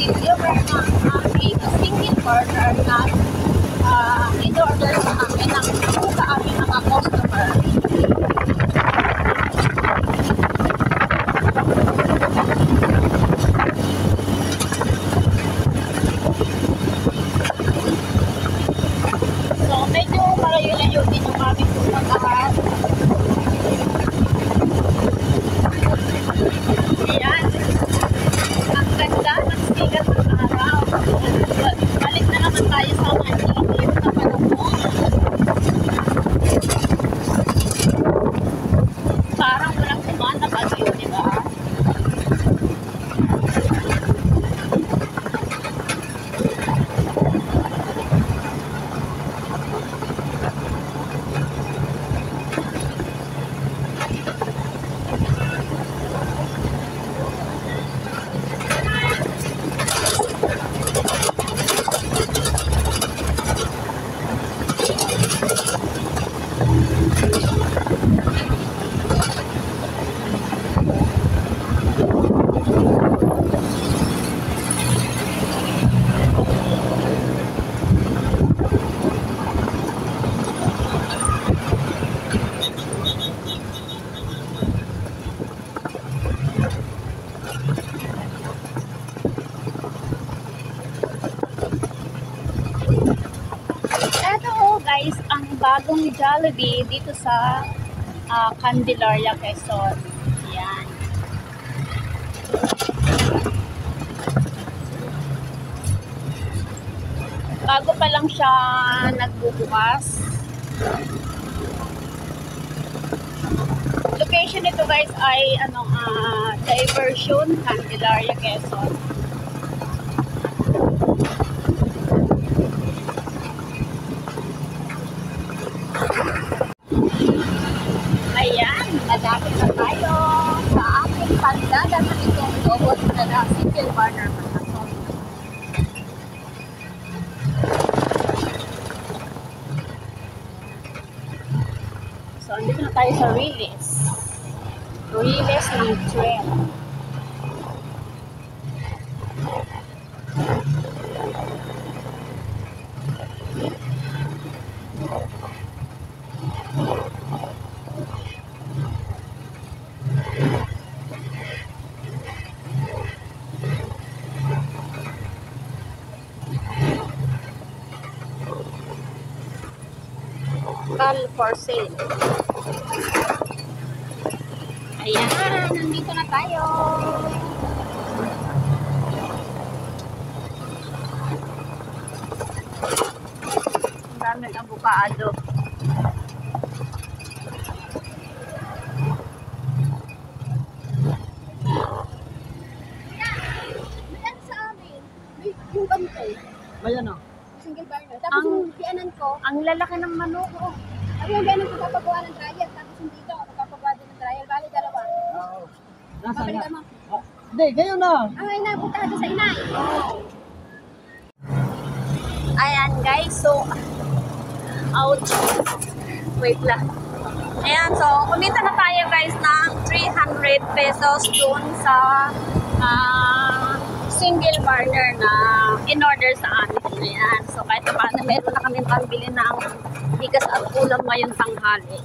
if ever na a single burger na in-order sa amin ng sa aming mga customer. So, medyo malayo-layo din yung aming puntahan. Ayan. Ang ganda ng sigat ng araw. Balik na naman tayo sa mainit na panahon. Parang walang kumaan na bagyo, di ba? Guys, ang bagong Jollibee dito sa Candelaria, Quezon. Ayan. Bago pa lang siya nagbubukas. Location nito guys ay Diversion, Candelaria, Quezon. Ayan, malapit na tayo sa ating pagdada na itong robot na single burner matasol. So, andito na tayo sa Riles ng trail. Call for sale. Ayan, nandito na tayo. Ang dami ng avocado. Yan sa amin, yung ganito. Ayan o. Single burner. Tapos yung biyanan ko, Ang lalaki ng manok. ako yung biyanan ko papagawa ng trial. Tapos yung dito, papagawa din ng trial. Bali, dalawa. Oo. Nasaan Babalikan na? mo. Hindi, kayo na. Ang ay napunta ka sa inay. Ayan guys, so ouch. Wait lang. Ayan, so kumita na tayo guys ng 300 pesos dun sa single burner na in-order sa amin. Ayan, so kahit paano meron na kami pambili ng bigas at ulam ngayong tanghali.